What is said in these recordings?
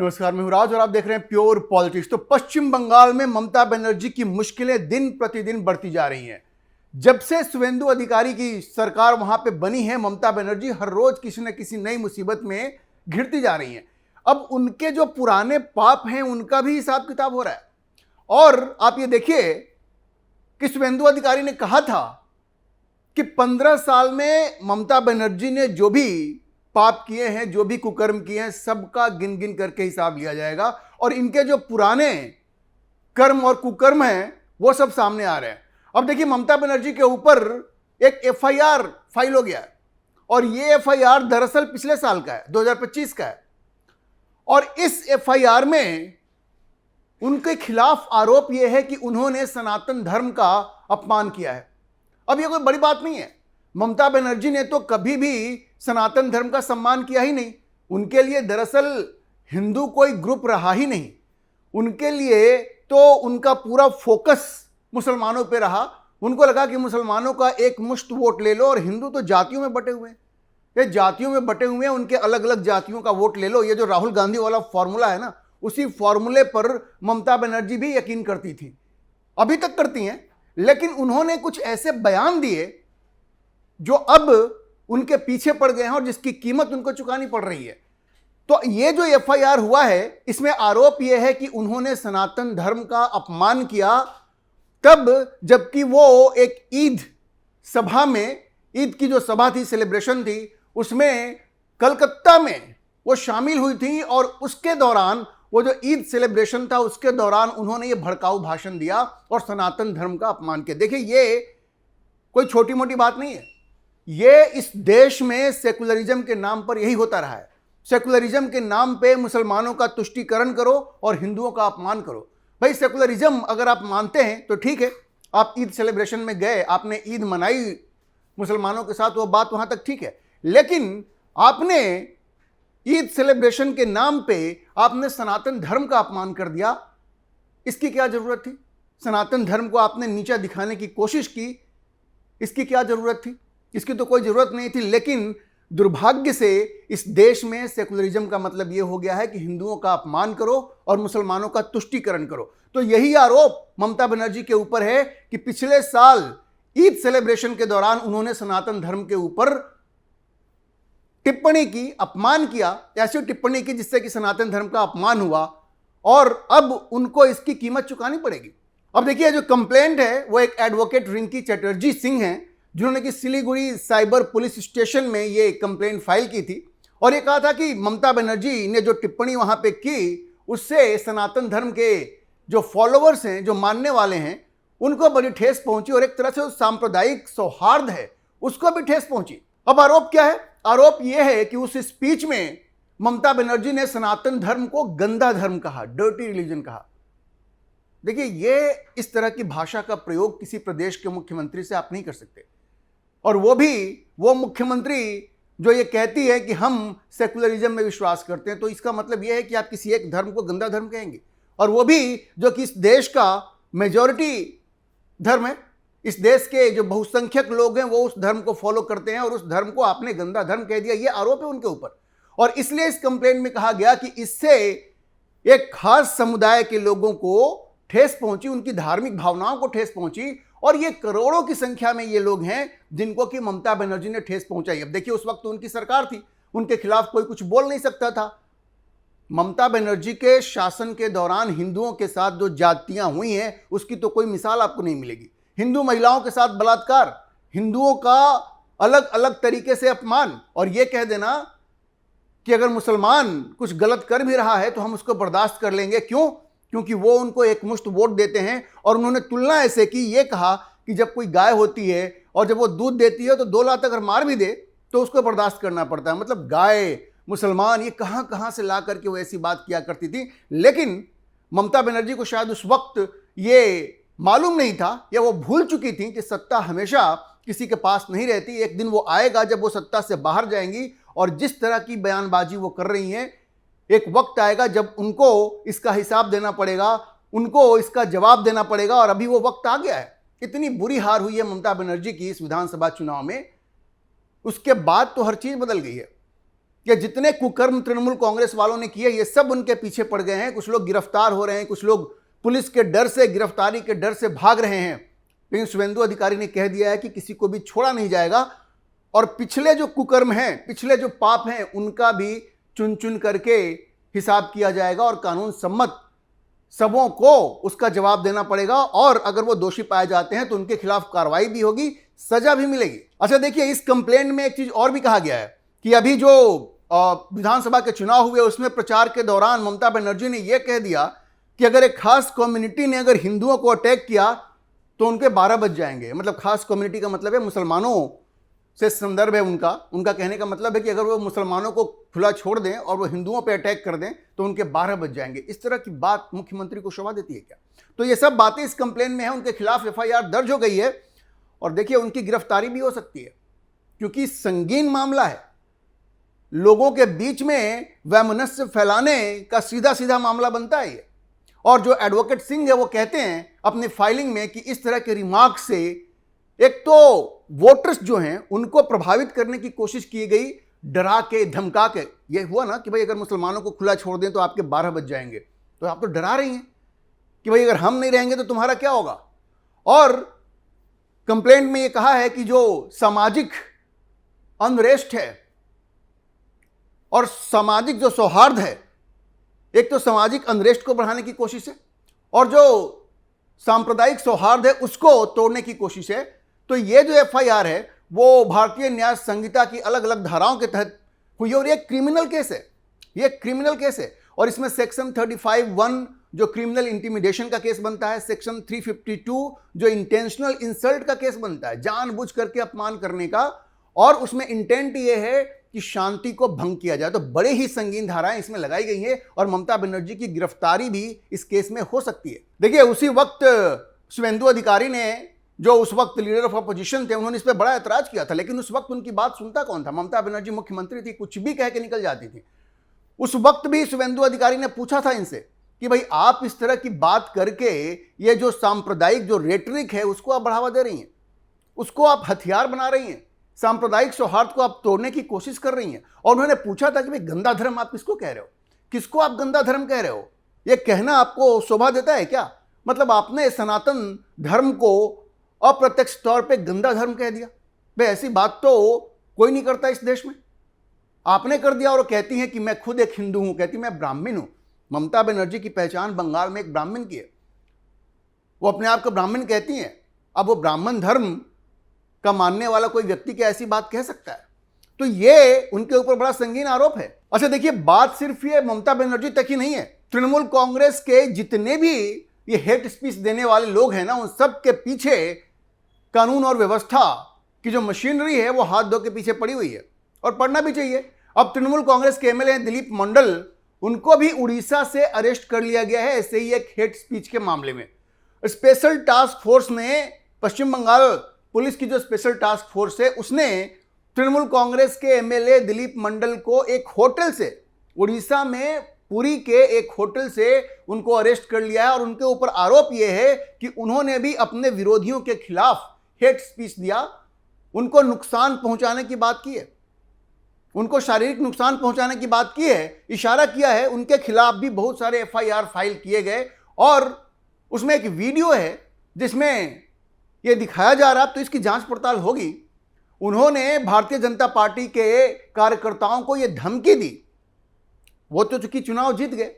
नमस्कार, मैं हूं राज और आप देख रहे हैं प्योर पॉलिटिक्स। तो पश्चिम बंगाल में ममता बनर्जी की मुश्किलें दिन प्रतिदिन बढ़ती जा रही हैं। जब से शुवेंदु अधिकारी की सरकार वहां पे बनी है, ममता बनर्जी हर रोज किसी न किसी नई मुसीबत में घिरती जा रही हैं। अब उनके जो पुराने पाप हैं उनका भी हिसाब किताब हो रहा है। और आप ये देखिए कि शुवेंदु अधिकारी ने कहा था कि 15 साल में ममता बनर्जी ने जो भी पाप किए हैं, जो भी कुकर्म किए हैं, सबका गिन गिन करके हिसाब लिया जाएगा और इनके जो पुराने कर्म और कुकर्म हैं वो सब सामने आ रहे हैं। अब देखिए, ममता बनर्जी के ऊपर एक एफआईआर फाइल हो गया है और ये एफआईआर दरअसल पिछले साल का है, 2025 का है। और इस एफआईआर में उनके खिलाफ आरोप यह है कि उन्होंने सनातन धर्म का अपमान किया है। अब यह कोई बड़ी बात नहीं है। ममता बनर्जी ने तो कभी भी सनातन धर्म का सम्मान किया ही नहीं। उनके लिए दरअसल हिंदू कोई ग्रुप रहा ही नहीं। उनके लिए तो उनका पूरा फोकस मुसलमानों पे रहा। उनको लगा कि मुसलमानों का एक मुश्त वोट ले लो और हिंदू तो जातियों में बटे हुए हैं। ये जातियों में बटे हुए हैं, उनके अलग अलग जातियों का वोट ले लो। ये जो राहुल गांधी वाला फॉर्मूला है ना, उसी फॉर्मूले पर ममता बनर्जी भी यकीन करती थी, अभी तक करती हैं। लेकिन उन्होंने कुछ ऐसे बयान दिए जो अब उनके पीछे पड़ गए हैं और जिसकी कीमत उनको चुकानी पड़ रही है। तो ये जो एफआईआर हुआ है, इसमें आरोप यह है कि उन्होंने सनातन धर्म का अपमान किया, तब जबकि वो एक ईद सभा में, ईद की जो सभा थी, सेलिब्रेशन थी, उसमें कलकत्ता में वो शामिल हुई थी और उसके दौरान, वो जो ईद सेलिब्रेशन था उसके दौरान उन्होंने ये भड़काऊ भाषण दिया और सनातन धर्म का अपमान किया। देखिए, ये कोई छोटी मोटी बात नहीं है। ये इस देश में सेकुलरिज्म के नाम पर यही होता रहा है। सेकुलरिज्म के नाम पे मुसलमानों का तुष्टीकरण करो और हिंदुओं का अपमान करो। भाई, सेकुलरिज्म अगर आप मानते हैं तो ठीक है, आप ईद सेलिब्रेशन में गए, आपने ईद मनाई मुसलमानों के साथ, वो बात वहां तक ठीक है। लेकिन आपने ईद सेलिब्रेशन के नाम पे आपने सनातन धर्म का अपमान कर दिया। इसकी क्या जरूरत थी? सनातन धर्म को आपने नीचा दिखाने की कोशिश की, इसकी क्या जरूरत थी? इसकी तो कोई जरूरत नहीं थी। लेकिन दुर्भाग्य से इस देश में सेकुलरिज्म का मतलब यह हो गया है कि हिंदुओं का अपमान करो और मुसलमानों का तुष्टीकरण करो। तो यही आरोप ममता बनर्जी के ऊपर है कि पिछले साल ईद सेलिब्रेशन के दौरान उन्होंने सनातन धर्म के ऊपर टिप्पणी की, अपमान किया, ऐसी टिप्पणी की जिससे कि सनातन धर्म का अपमान हुआ और अब उनको इसकी कीमत चुकानी पड़ेगी। अब देखिए, जो कंप्लेंट है वो एक एडवोकेट रिंकी चटर्जी सिंह हैं, जिन्होंने कि सिलीगुड़ी साइबर पुलिस स्टेशन में ये कंप्लेंट फाइल की थी और ये कहा था कि ममता बनर्जी ने जो टिप्पणी वहां पे की, उससे सनातन धर्म के जो फॉलोअर्स हैं, जो मानने वाले हैं, उनको बड़ी ठेस पहुंची और एक तरह से उस सांप्रदायिक सौहार्द है उसको भी ठेस पहुंची। अब आरोप क्या है? आरोप यह है कि उस स्पीच में ममता बनर्जी ने सनातन धर्म को गंदा धर्म कहा, डर्टी रिलीजन कहा। देखिए, ये इस तरह की भाषा का प्रयोग किसी प्रदेश के मुख्यमंत्री से आप नहीं कर सकते, और वो भी वो मुख्यमंत्री जो ये कहती है कि हम सेकुलरिज्म में विश्वास करते हैं। तो इसका मतलब यह है कि आप किसी एक धर्म को गंदा धर्म कहेंगे, और वो भी जो कि इस देश का मेजॉरिटी धर्म है। इस देश के जो बहुसंख्यक लोग हैं वो उस धर्म को फॉलो करते हैं और उस धर्म को आपने गंदा धर्म कह दिया। ये आरोप है उनके ऊपर। और इसलिए इस कंप्लेंट में कहा गया कि इससे एक खास समुदाय के लोगों को ठेस पहुंची, उनकी धार्मिक भावनाओं को ठेस पहुंची, और ये करोड़ों की संख्या में ये लोग हैं जिनको कि ममता बनर्जी ने ठेस पहुंचाई। अब देखिए, उस वक्त तो उनकी सरकार थी, उनके खिलाफ कोई कुछ बोल नहीं सकता था। ममता बनर्जी के शासन के दौरान हिंदुओं के साथ जो जातियां हुई हैं उसकी तो कोई मिसाल आपको नहीं मिलेगी। हिंदू महिलाओं के साथ बलात्कार, हिंदुओं का अलग अलग तरीके से अपमान, और यह कह देना कि अगर मुसलमान कुछ गलत कर भी रहा है तो हम उसको बर्दाश्त कर लेंगे। क्यों? क्योंकि वो उनको एक मुश्त वोट देते हैं। और उन्होंने तुलना ऐसे की, ये कहा कि जब कोई गाय होती है और जब वो दूध देती है तो 2 लात अगर मार भी दे तो उसको बर्दाश्त करना पड़ता है। मतलब गाय, मुसलमान, ये कहां कहां से ला करके वो ऐसी बात किया करती थी। लेकिन ममता बनर्जी को शायद उस वक्त ये मालूम नहीं था, या वो भूल चुकी थी कि सत्ता हमेशा किसी के पास नहीं रहती। एक दिन वो आएगा जब वो सत्ता से बाहर जाएंगी, और जिस तरह की बयानबाजी वो कर रही हैं, एक वक्त आएगा जब उनको इसका हिसाब देना पड़ेगा, उनको इसका जवाब देना पड़ेगा। और अभी वो वक्त आ गया है। इतनी बुरी हार हुई है ममता बनर्जी की इस विधानसभा चुनाव में, उसके बाद तो हर चीज बदल गई है। कि जितने कुकर्म तृणमूल कांग्रेस वालों ने किए ये सब उनके पीछे पड़ गए हैं। कुछ लोग गिरफ्तार हो रहे हैं, कुछ लोग पुलिस के डर से, गिरफ्तारी के डर से भाग रहे हैं। लेकिन शुभेंदु अधिकारी ने कह दिया है कि किसी को भी छोड़ा नहीं जाएगा और पिछले जो कुकर्म हैं, पिछले जो पाप हैं, उनका भी चुन चुन करके हिसाब किया जाएगा और कानून सम्मत सबों को उसका जवाब देना पड़ेगा। और अगर वो दोषी पाए जाते हैं तो उनके खिलाफ कार्रवाई भी होगी, सजा भी मिलेगी। अच्छा देखिए, इस कंप्लेंट में एक चीज और भी कहा गया है कि अभी जो विधानसभा के चुनाव हुए उसमें प्रचार के दौरान ममता बनर्जी ने यह कह दिया कि अगर एक खास कम्युनिटी ने अगर हिंदुओं को अटैक किया तो उनके 12 बज जाएंगे। मतलब खास कम्युनिटी का मतलब है मुसलमानों से संदर्भ है उनका कहने का मतलब है कि अगर वो मुसलमानों को खुला छोड़ दें और वो हिंदुओं पे अटैक कर दें तो उनके 12 बज जाएंगे। इस तरह की बात मुख्यमंत्री को शोभा देती है क्या? तो ये सब बातें इस कंप्लेन में है। उनके खिलाफ FIR दर्ज हो गई है और देखिए उनकी गिरफ्तारी भी हो सकती है क्योंकि संगीन मामला है। लोगों के बीच में वैमनस्य फैलाने का सीधा सीधा मामला बनता है ये। और जो एडवोकेट सिंह है वो कहते हैं अपनी फाइलिंग में कि इस तरह के रिमार्क से एक तो वोटर्स जो हैं उनको प्रभावित करने की कोशिश की गई, डरा के धमका के। ये हुआ ना कि भाई अगर मुसलमानों को खुला छोड़ दें तो आपके 12 बज जाएंगे, तो आप तो डरा रही हैं कि भाई अगर हम नहीं रहेंगे तो तुम्हारा क्या होगा। और कंप्लेंट में ये कहा है कि जो सामाजिक अनरेस्ट है और सामाजिक जो सौहार्द है, एक तो सामाजिक अनरेस्ट को बढ़ाने की कोशिश है और जो सांप्रदायिक सौहार्द है उसको तोड़ने की कोशिश है। तो ये जो FIR है वो भारतीय न्याय संहिता की अलग अलग धाराओं के तहत हुई और ये क्रिमिनल केस है। ये क्रिमिनल केस है और इसमें सेक्शन 35(1) जो क्रिमिनल इंटिमिडेशन का केस बनता है, सेक्शन 352 जो इंटेंशनल इंसल्ट का केस बनता है, जानबूझ करके अपमान करने का, और उसमें इंटेंट ये है कि शांति को भंग किया जाए। तो बड़े ही संगीन धाराएं इसमें लगाई गई हैं और ममता बनर्जी की गिरफ्तारी भी इस केस में हो सकती है। देखिए उसी वक्त शुभेंदु अधिकारी ने, जो उस वक्त लीडर ऑफ अपोजिशन थे, उन्होंने इस पर बड़ा ऐतराज किया था, लेकिन उस वक्त उनकी बात सुनता कौन था? ममता बनर्जी मुख्यमंत्री थी, कुछ भी कह के निकल जाती थी। उस वक्त भी शुभेंदु अधिकारी ने पूछा था इनसे कि भाई आप इस तरह की बात करके ये जो सांप्रदायिक जो रेटरिक है उसको आप बढ़ावा दे रही हैं, उसको आप हथियार बना रही हैं, सांप्रदायिक सौहार्द को आप तोड़ने की कोशिश कर रही हैं। और उन्होंने पूछा था कि भाई गंदा धर्म आप किसको कह रहे हो? किसको आप गंदा धर्म कह रहे हो? ये कहना आपको शोभा देता है क्या? मतलब आपने सनातन धर्म को अप्रत्यक्ष तौर पे गंदा धर्म कह दिया। भाई ऐसी बात तो कोई नहीं करता इस देश में, आपने कर दिया। और कहती हैं कि मैं खुद एक हिंदू हूं, कहती मैं ब्राह्मण हूं। ममता बनर्जी की पहचान बंगाल में एक ब्राह्मण की है, वो अपने आप को ब्राह्मण कहती हैं। अब वो ब्राह्मण धर्म का मानने वाला कोई व्यक्ति क्या ऐसी बात कह सकता है? तो ये उनके ऊपर बड़ा संगीन आरोप है। अच्छा देखिए, बात सिर्फ ये ममता बनर्जी तक ही नहीं है। तृणमूल कांग्रेस के जितने भी ये हेट स्पीच देने वाले लोग हैं ना, उन सब के पीछे कानून और व्यवस्था की जो मशीनरी है वो हाथ धो के पीछे पड़ी हुई है और पढ़ना भी चाहिए। अब तृणमूल कांग्रेस के MLA दिलीप मंडल, उनको भी उड़ीसा से अरेस्ट कर लिया गया है ऐसे ही एक हेट स्पीच के मामले में। स्पेशल टास्क फोर्स ने, पश्चिम बंगाल पुलिस की जो स्पेशल टास्क फोर्स है, उसने तृणमूल कांग्रेस के MLA दिलीप मंडल को एक होटल से, उड़ीसा में पुरी के एक होटल से उनको अरेस्ट कर लिया है और उनके ऊपर आरोप यह है कि उन्होंने भी अपने विरोधियों के खिलाफ हेट स्पीच दिया, उनको नुकसान पहुंचाने की बात की है, उनको शारीरिक नुकसान पहुंचाने की बात की है, इशारा किया है। उनके खिलाफ भी बहुत सारे FIR फाइल किए गए और उसमें एक वीडियो है जिसमें यह दिखाया जा रहा है, तो इसकी जांच पड़ताल होगी। उन्होंने भारतीय जनता पार्टी के कार्यकर्ताओं को यह धमकी दी, वो तो चूंकि चुनाव जीत गए,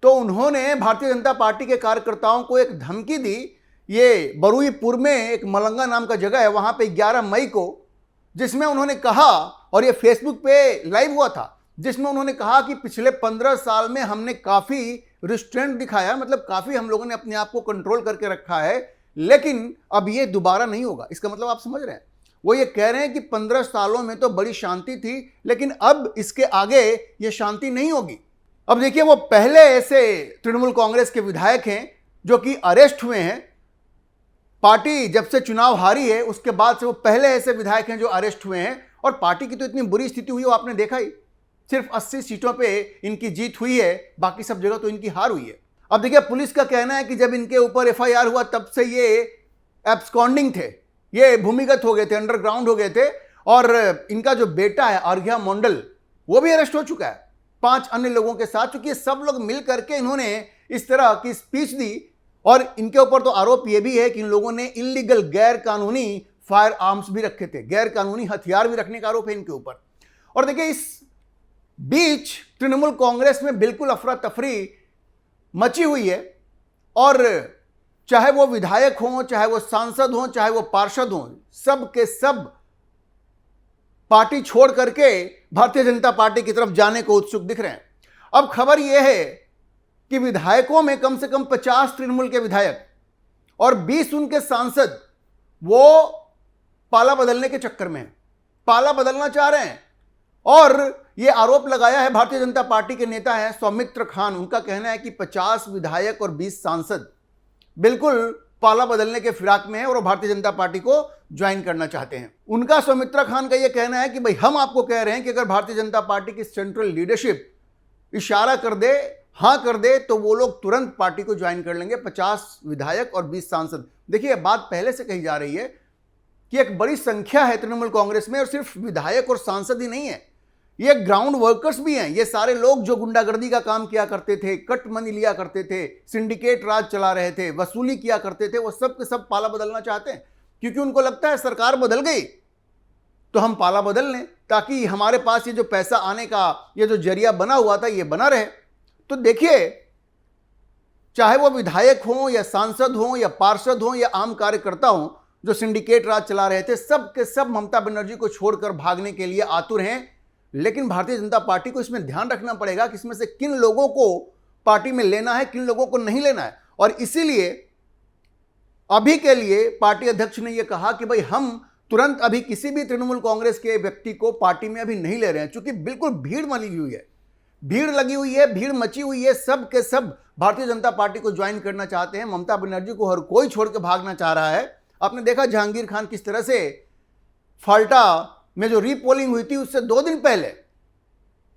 तो उन्होंने भारतीय जनता पार्टी के कार्यकर्ताओं को एक धमकी दी। ये बरुईपुर में एक मलंगा नाम का जगह है, वहां पे 11 मई को, जिसमें उन्होंने कहा, और ये फेसबुक पे लाइव हुआ था, जिसमें उन्होंने कहा कि पिछले 15 साल में हमने काफी रिस्ट्रेंट दिखाया, मतलब काफी हम लोगों ने अपने आप को कंट्रोल करके रखा है, लेकिन अब ये दोबारा नहीं होगा। इसका मतलब आप समझ रहे हैं, वो ये कह रहे हैं कि 15 सालों में तो बड़ी शांति थी, लेकिन अब इसके आगे ये शांति नहीं होगी। अब देखिए, वो पहले ऐसे तृणमूल कांग्रेस के विधायक हैं जो कि अरेस्ट हुए हैं। पार्टी जब से चुनाव हारी है उसके बाद से वो पहले ऐसे विधायक हैं जो अरेस्ट हुए हैं। और पार्टी की तो इतनी बुरी स्थिति हुई, वो आपने देखा ही, सिर्फ 80 सीटों पे इनकी जीत हुई है, बाकी सब जगह तो इनकी हार हुई है। अब देखिए, पुलिस का कहना है कि जब इनके ऊपर FIR हुआ तब से ये एब्सकॉन्डिंग थे, ये भूमिगत हो गए थे, अंडरग्राउंड हो गए थे। और इनका जो बेटा है अर्घ्या मंडल, वो भी अरेस्ट हो चुका है 5 अन्य लोगों के साथ, क्योंकि सब लोग मिल करके इन्होंने इस तरह की स्पीच दी। और इनके ऊपर तो आरोप यह भी है कि इन लोगों ने इलीगल गैर कानूनी फायर आर्म्स भी रखे थे, गैर कानूनी हथियार भी रखने का आरोप है इनके ऊपर। और देखिए इस बीच तृणमूल कांग्रेस में बिल्कुल अफरा तफरी मची हुई है, और चाहे वो विधायक हों, चाहे वो सांसद हों, चाहे वो पार्षद हों, सब के सब पार्टी छोड़ करके भारतीय जनता पार्टी की तरफ जाने को उत्सुक दिख रहे हैं। अब खबर यह है कि विधायकों में कम से कम 50 तृणमूल के विधायक और 20 उनके सांसद वो पाला बदलने के चक्कर में हैं, पाला बदलना चाह रहे हैं। और यह आरोप लगाया है भारतीय जनता पार्टी के नेता हैं सौमित्र खान, उनका कहना है कि 50 विधायक और 20 सांसद बिल्कुल पाला बदलने के फिराक में है और भारतीय जनता पार्टी को ज्वाइन करना चाहते हैं। उनका सौमित्रा खान का यह कहना है कि भाई हम आपको कह रहे हैं कि अगर भारतीय जनता पार्टी की सेंट्रल लीडरशिप इशारा कर दे, हां कर दे, तो वो लोग तुरंत पार्टी को ज्वाइन कर लेंगे, 50 विधायक और 20 सांसद। देखिए बात पहले से कही जा रही है कि एक बड़ी संख्या है तृणमूल कांग्रेस में, और सिर्फ विधायक और सांसद ही नहीं है, ये ग्राउंड वर्कर्स भी हैं। ये सारे लोग जो गुंडागर्दी का काम किया करते थे, कट मनी लिया करते थे, सिंडिकेट राज चला रहे थे, वसूली किया करते थे, वो सब के सब पाला बदलना चाहते हैं, क्योंकि उनको लगता है सरकार बदल गई तो हम पाला बदल लें, ताकि हमारे पास ये जो पैसा आने का ये जो जरिया बना हुआ था ये बना रहे। तो देखिए चाहे वो विधायक हों या सांसद हों या पार्षद हों या आम कार्यकर्ता हों, जो सिंडिकेट राज चला रहे थे, सब के सब ममता बनर्जी को छोड़कर भागने के लिए आतुर हैं। लेकिन भारतीय जनता पार्टी को इसमें ध्यान रखना पड़ेगा कि इसमें से किन लोगों को पार्टी में लेना है, किन लोगों को नहीं लेना है। और इसीलिए अभी के लिए पार्टी अध्यक्ष ने यह कहा कि भाई हम तुरंत अभी किसी भी तृणमूल कांग्रेस के व्यक्ति को पार्टी में अभी नहीं ले रहे हैं, क्योंकि बिल्कुल भीड़ लगी हुई है, भीड़ लगी हुई है, भीड़ मची हुई है, सब के सब भारतीय जनता पार्टी को ज्वाइन करना चाहते हैं। ममता बनर्जी को हर कोई छोड़ के भागना चाह रहा है। आपने देखा जहांगीर खान किस तरह से फाल्टा में जो रीपोलिंग हुई थी उससे 2 दिन पहले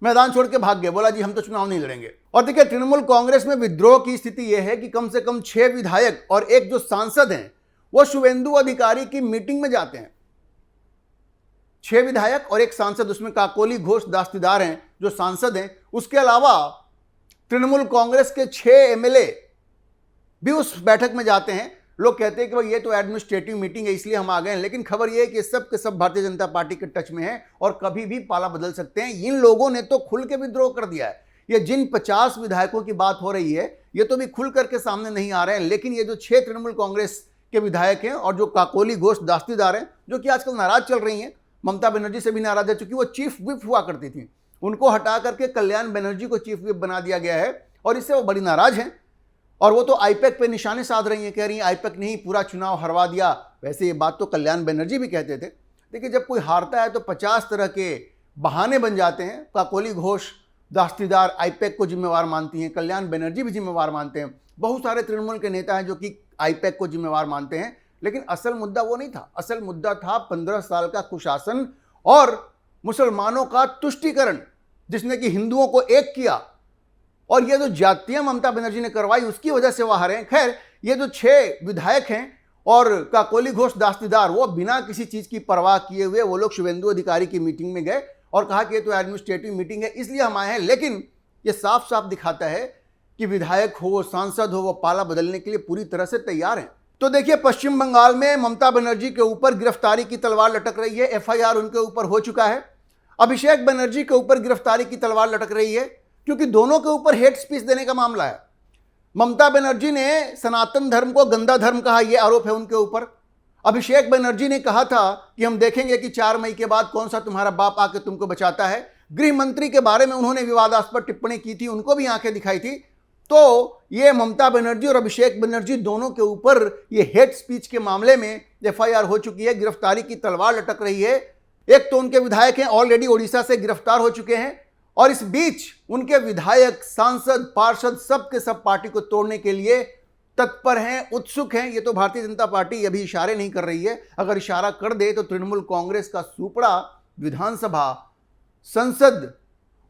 मैदान छोड़ के भाग गए, बोला जी हम तो चुनाव नहीं लड़ेंगे। और देखिए तृणमूल कांग्रेस में विद्रोह की स्थिति यह है कि कम से कम 6 विधायक और एक जो सांसद हैं वो शुभेंदु अधिकारी की मीटिंग में जाते हैं। 6 विधायक और एक सांसद, उसमें काकोली घोष दास्तीदार हैं जो सांसद हैं। उसके अलावा तृणमूल कांग्रेस के 6 एमएलए भी उस बैठक में जाते हैं। लोग कहते हैं कि भाई ये तो एडमिनिस्ट्रेटिव मीटिंग है इसलिए हम आ गए हैं, लेकिन खबर ये है कि सब के सब भारतीय जनता पार्टी के टच में है और कभी भी पाला बदल सकते हैं। इन लोगों ने तो खुल के विद्रोह कर दिया है। ये जिन 50 विधायकों की बात हो रही है ये तो भी खुल करके सामने नहीं आ रहे हैं, लेकिन ये जो 6 तृणमूल कांग्रेस के विधायक हैं और जो काकोली घोष दास्तीदार हैं, जो कि आजकल नाराज चल रही हैं, ममता बनर्जी से भी नाराज है, चूंकि वो चीफ विप हुआ करती थी, उनको हटा करके कल्याण बनर्जी को चीफ विप बना दिया गया है और इससे वो बड़ी नाराज हैं। और वो तो आईपैक पे निशाने साध रही हैं, कह रही हैं आईपैक नहीं पूरा चुनाव हरवा दिया। वैसे ये बात तो कल्याण बनर्जी भी कहते थे। देखिए जब कोई हारता है तो 50 तरह के बहाने बन जाते हैं। काकोली घोष दास्तीदार आईपैक को जिम्मेवार मानती हैं, कल्याण बनर्जी भी जिम्मेवार मानते हैं, बहुत सारे तृणमूल के नेता हैं जो कि आईपैक को जिम्मेवार मानते हैं। लेकिन असल मुद्दा वो नहीं था। असल मुद्दा था 15 साल का कुशासन और मुसलमानों का तुष्टीकरण, जिसने कि हिंदुओं को एक किया। और ये जो जातियां ममता बनर्जी ने करवाई उसकी वजह से वह हारे हैं। खैर ये जो 6 विधायक हैं और काकोली घोष दास्तीदार, वो बिना किसी चीज की परवाह किए हुए वो लोग शुभेंदु अधिकारी की मीटिंग में गए और कहा कि ये तो एडमिनिस्ट्रेटिव मीटिंग है इसलिए हम आए हैं। लेकिन ये साफ साफ दिखाता है कि विधायक हो सांसद हो वो पाला बदलने के लिए पूरी तरह से तैयार हैं। तो देखिए पश्चिम बंगाल में ममता बनर्जी के ऊपर गिरफ्तारी की तलवार लटक रही है। एफआईआर उनके ऊपर हो चुका है। अभिषेक बनर्जी के ऊपर गिरफ्तारी की तलवार लटक रही है क्योंकि दोनों के ऊपर हेट स्पीच देने का मामला है। ममता बनर्जी ने सनातन धर्म को गंदा धर्म कहा, यह आरोप है उनके ऊपर। अभिषेक बनर्जी ने कहा था कि हम देखेंगे कि 4 मई के बाद कौन सा तुम्हारा बाप आके तुमको बचाता है। गृह मंत्री के बारे में उन्होंने विवादास्पद टिप्पणी की थी, उनको भी आंखें दिखाई थी। तो ये ममता बनर्जी और अभिषेक बनर्जी दोनों के ऊपर ये हेट स्पीच के मामले में एफआईआर हो चुकी है, गिरफ्तारी की तलवार लटक रही है। एक तो उनके विधायक हैं ऑलरेडी ओडिशा से गिरफ्तार हो चुके हैं और इस बीच उनके विधायक सांसद पार्षद सब के सब पार्टी को तोड़ने के लिए तत्पर हैं, उत्सुक हैं। ये तो भारतीय जनता पार्टी अभी इशारे नहीं कर रही है। अगर इशारा कर दे तो तृणमूल कांग्रेस का सुपड़ा विधानसभा, संसद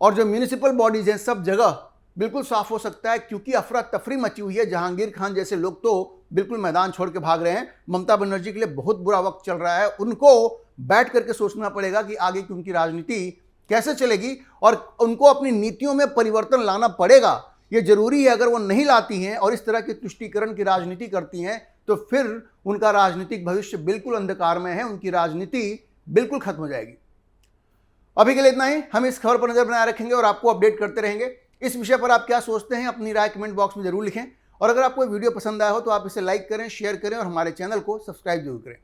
और जो म्यूनिसिपल बॉडीज हैं सब जगह बिल्कुल साफ हो सकता है, क्योंकि अफरा तफरी मची हुई है। जहांगीर खान जैसे लोग तो बिल्कुल मैदान छोड़ के भाग रहे हैं। ममता बनर्जी के लिए बहुत बुरा वक्त चल रहा है। उनको बैठ करके सोचना पड़ेगा कि आगे की उनकी राजनीति कैसे चलेगी और उनको अपनी नीतियों में परिवर्तन लाना पड़ेगा। ये जरूरी है। अगर वो नहीं लाती हैं और इस तरह की तुष्टीकरण की राजनीति करती हैं तो फिर उनका राजनीतिक भविष्य बिल्कुल अंधकार में है, उनकी राजनीति बिल्कुल खत्म हो जाएगी। अभी के लिए इतना ही। हम इस खबर पर नजर बनाए रखेंगे और आपको अपडेट करते रहेंगे। इस विषय पर आप क्या सोचते हैं अपनी राय कमेंट बॉक्स में जरूर लिखें और अगर आपको वीडियो पसंद आया हो तो आप इसे लाइक करें, शेयर करें और हमारे चैनल को सब्सक्राइब जरूर करें।